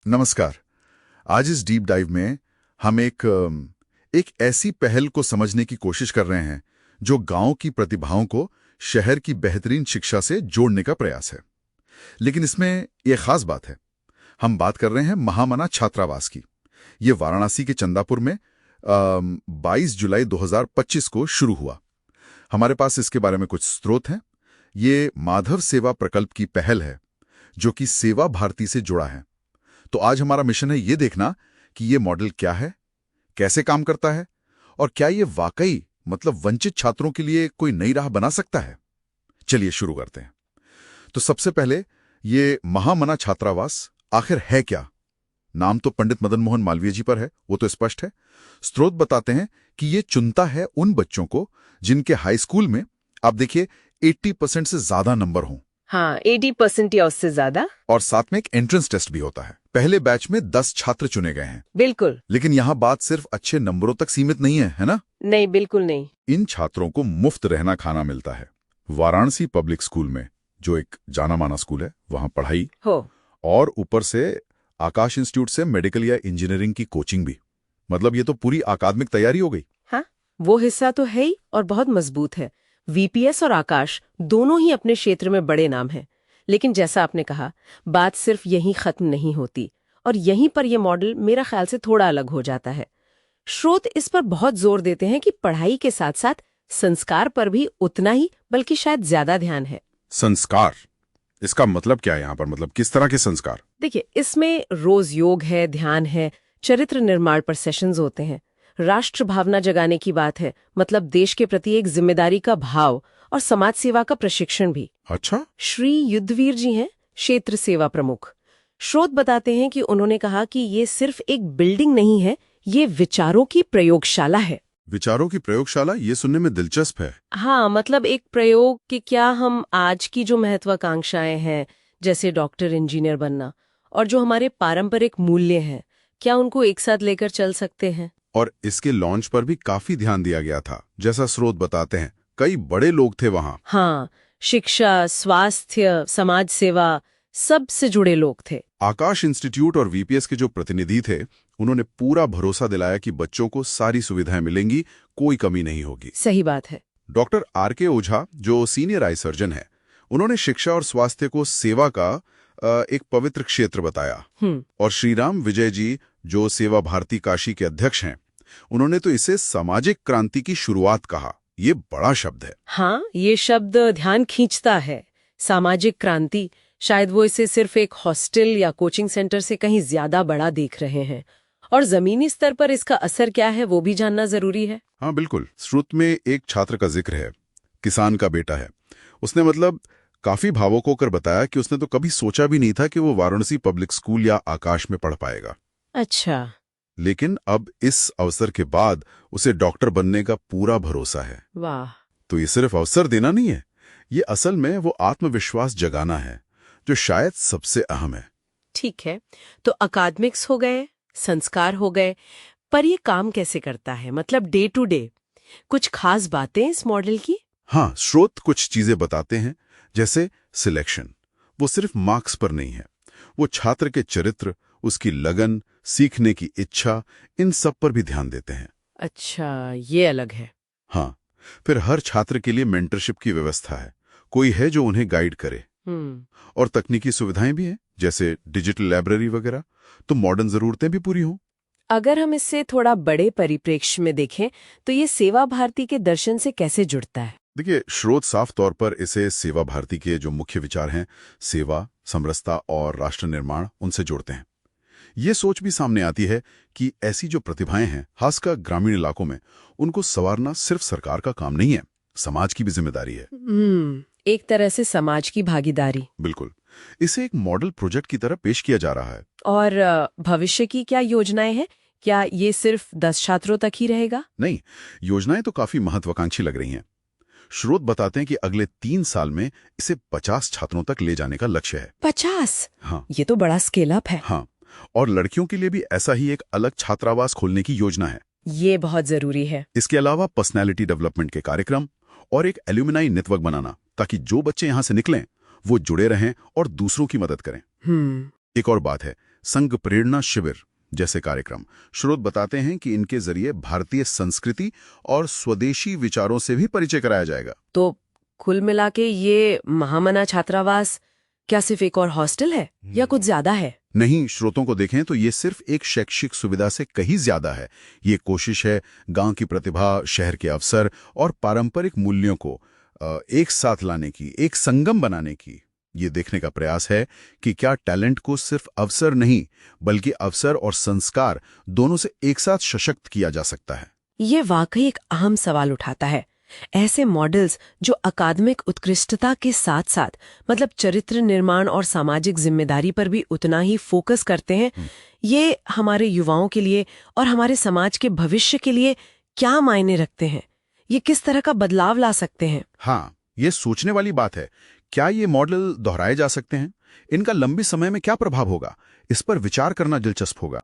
नमस्कार। आज इस डीप डाइव में हम एक ऐसी पहल को समझने की कोशिश कर रहे हैं जो गांव की प्रतिभाओं को शहर की बेहतरीन शिक्षा से जोड़ने का प्रयास है। लेकिन इसमें यह खास बात है, हम बात कर रहे हैं महामना छात्रावास की। ये वाराणसी के चंदापुर में 22 जुलाई 2025 को शुरू हुआ। हमारे पास इसके बारे में कुछ स्रोत हैं। ये माधव सेवा प्रकल्प की पहल है जो कि सेवा भारती से जुड़ा है। तो आज हमारा मिशन है ये देखना कि ये मॉडल क्या है, कैसे काम करता है और क्या ये वाकई वंचित छात्रों के लिए कोई नई राह बना सकता है। चलिए शुरू करते हैं। तो सबसे पहले ये महामना छात्रावास आखिर है क्या? नाम तो पंडित मदन मोहन मालवीय जी पर है, वो तो स्पष्ट है। स्रोत बताते हैं कि ये चुनता है उन बच्चों को जिनके हाई स्कूल में आप देखिए 80% से ज्यादा नंबर हों। हाँ, 80% या उससे ज्यादा। और साथ में एक एंट्रेंस टेस्ट भी होता है। पहले बैच में 10 छात्र चुने गए हैं। बिल्कुल। लेकिन यहाँ बात सिर्फ अच्छे नंबरों तक सीमित नहीं है ना? नहीं, बिल्कुल नहीं। इन छात्रों को मुफ्त रहना खाना मिलता है। वाराणसी पब्लिक स्कूल में, जो एक जाना माना स्कूल है, वहाँ पढ़ाई हो और ऊपर से आकाश इंस्टीट्यूट से मेडिकल या इंजीनियरिंग की कोचिंग भी। ये तो पूरी अकादमिक तैयारी हो गई। हाँ, वो हिस्सा तो है ही और बहुत मजबूत है। वीपीएस और आकाश दोनों ही अपने क्षेत्र में बड़े नाम हैं। लेकिन जैसा आपने कहा, बात सिर्फ यहीं खत्म नहीं होती और यहीं पर यह मॉडल मेरा ख्याल से थोड़ा अलग हो जाता है। स्रोत इस पर बहुत जोर देते हैं कि पढ़ाई के साथ साथ संस्कार पर भी उतना ही बल्कि शायद ज्यादा ध्यान है। संस्कार, इसका मतलब क्या है यहाँ पर? किस तरह के संस्कार? देखिए, इसमें रोज योग है, ध्यान है, चरित्र निर्माण पर सेशंस होते हैं, राष्ट्र भावना जगाने की बात है, देश के प्रति एक जिम्मेदारी का भाव और समाज सेवा का प्रशिक्षण भी। अच्छा। श्री युद्धवीर जी हैं क्षेत्र सेवा प्रमुख। स्रोत बताते हैं कि उन्होंने कहा कि ये सिर्फ एक बिल्डिंग नहीं है, ये विचारों की प्रयोगशाला है। विचारों की प्रयोगशाला, ये सुनने में दिलचस्प है। हाँ, एक प्रयोग कि क्या हम आज की जो महत्वाकांक्षाएं हैं, जैसे डॉक्टर, इंजीनियर बनना, और जो हमारे पारंपरिक मूल्य हैं, क्या उनको एक साथ लेकर चल सकते हैं। और इसके लॉन्च पर भी काफी ध्यान दिया गया था। जैसा स्रोत बताते हैं, कई बड़े लोग थे वहाँ। हाँ, शिक्षा, स्वास्थ्य, समाज सेवा, सबसे जुड़े लोग थे। आकाश इंस्टीट्यूट और वीपीएस के जो प्रतिनिधि थे, उन्होंने पूरा भरोसा दिलाया कि बच्चों को सारी सुविधाएं मिलेंगी, कोई कमी नहीं होगी। सही बात है। Doctor R K. ओझा, जो सीनियर आई सर्जन है, उन्होंने शिक्षा और स्वास्थ्य को सेवा का एक पवित्र क्षेत्र बताया। और श्रीराम विजय जी, जो सेवा भारती काशी के अध्यक्ष हैं, उन्होंने तो इसे सामाजिक क्रांति की शुरुआत कहा। ये बड़ा शब्द है। हाँ, ये शब्द ध्यान खींचता है। सामाजिक क्रांति, शायद वो इसे सिर्फ एक हॉस्टल या कोचिंग सेंटर से कहीं ज्यादा बड़ा देख रहे हैं। और जमीनी स्तर पर इसका असर क्या है वो भी जानना जरूरी है। हाँ बिल्कुल। स्रोत में एक छात्र का जिक्र है, किसान का बेटा है। उसने काफी भावुक होकर बताया कि उसने तो कभी सोचा भी नहीं था कि वो वाराणसी पब्लिक स्कूल या आकाश में पढ़ पाएगा। अच्छा। लेकिन अब इस अवसर के बाद उसे डॉक्टर बनने का पूरा भरोसा है। वाह। तो ये सिर्फ अवसर देना नहीं है, ये असल में वो आत्मविश्वास जगाना है जो शायद सबसे अहम है। ठीक है, तो अकादमिक्स हो गए, संस्कार हो गए, पर ये काम कैसे करता है? डे टू डे कुछ खास बातें इस मॉडल की? हाँ, स्रोत कुछ चीजें बताते हैं। जैसे सिलेक्शन, वो सिर्फ मार्क्स पर नहीं है, वो छात्र के चरित्र, उसकी लगन, सीखने की इच्छा, इन सब पर भी ध्यान देते हैं। अच्छा, ये अलग है। हाँ, फिर हर छात्र के लिए मेंटरशिप की व्यवस्था है। कोई है जो उन्हें गाइड करे। और तकनीकी सुविधाएं भी हैं, जैसे डिजिटल लाइब्रेरी वगैरह, तो मॉडर्न जरूरतें भी पूरी हों। अगर हम इससे थोड़ा बड़े परिप्रेक्ष्य में देखें तो ये सेवा भारती के दर्शन से कैसे जुड़ता है? देखिए, स्रोत साफ तौर पर इसे सेवा भारती के जो मुख्य विचार हैं, सेवा, समरसता और राष्ट्र निर्माण, उनसे जोड़ते हैं। ये सोच भी सामने आती है कि ऐसी जो प्रतिभाएं हैं, खासकर ग्रामीण इलाकों में, उनको संवारना सिर्फ सरकार का काम नहीं है, समाज की भी जिम्मेदारी है। एक तरह से समाज की भागीदारी। बिल्कुल। इसे एक मॉडल प्रोजेक्ट की तरह पेश किया जा रहा है। और भविष्य की क्या योजनाएं हैं? क्या ये सिर्फ 10 छात्रों तक ही रहेगा? नहीं, योजनाएं तो काफी महत्वाकांक्षी लग रही हैं। स्रोत बताते हैं कि अगले 3 साल में इसे 50 छात्रों तक ले जाने का लक्ष्य है। 50? हाँ, ये तो बड़ा स्केल अप है। हाँ, और लड़कियों के लिए भी ऐसा ही एक अलग छात्रावास खोलने की योजना है। ये बहुत जरूरी है। इसके अलावा पर्सनैलिटी डेवलपमेंट के कार्यक्रम और एक एल्यूमिनाई नेटवर्क बनाना, ताकि जो बच्चे यहाँ से निकलें वो जुड़े रहें और दूसरों की मदद करें। एक और बात है, संघ प्रेरणा शिविर जैसे कार्यक्रम। स्रोत बताते हैं कि इनके जरिए भारतीय संस्कृति और स्वदेशी विचारों से भी परिचय कराया जाएगा। तो कुल मिला के ये महामना छात्रावास क्या सिर्फ एक और हॉस्टल है या कुछ ज्यादा है? नहीं, श्रोतों को देखें तो ये सिर्फ एक शैक्षिक सुविधा से कहीं ज्यादा है। ये कोशिश है गांव की प्रतिभा, शहर के अवसर और पारंपरिक मूल्यों को एक साथ लाने की, एक संगम बनाने की। ये देखने का प्रयास है कि क्या टैलेंट को सिर्फ अवसर नहीं, बल्कि अवसर और संस्कार दोनों से एक साथ सशक्त किया जा सकता है। ये वाकई एक अहम सवाल उठाता है। ऐसे मॉडल्स जो अकादमिक उत्कृष्टता के साथ साथ मतलब चरित्र निर्माण और सामाजिक जिम्मेदारी पर भी उतना ही फोकस करते हैं, ये हमारे युवाओं के लिए और हमारे समाज के भविष्य के लिए क्या मायने रखते हैं? ये किस तरह का बदलाव ला सकते हैं? हाँ, ये सोचने वाली बात है। क्या ये मॉडल दोहराए जा सकते हैं? इनका लंबे समय में क्या प्रभाव होगा? इस पर विचार करना दिलचस्प होगा।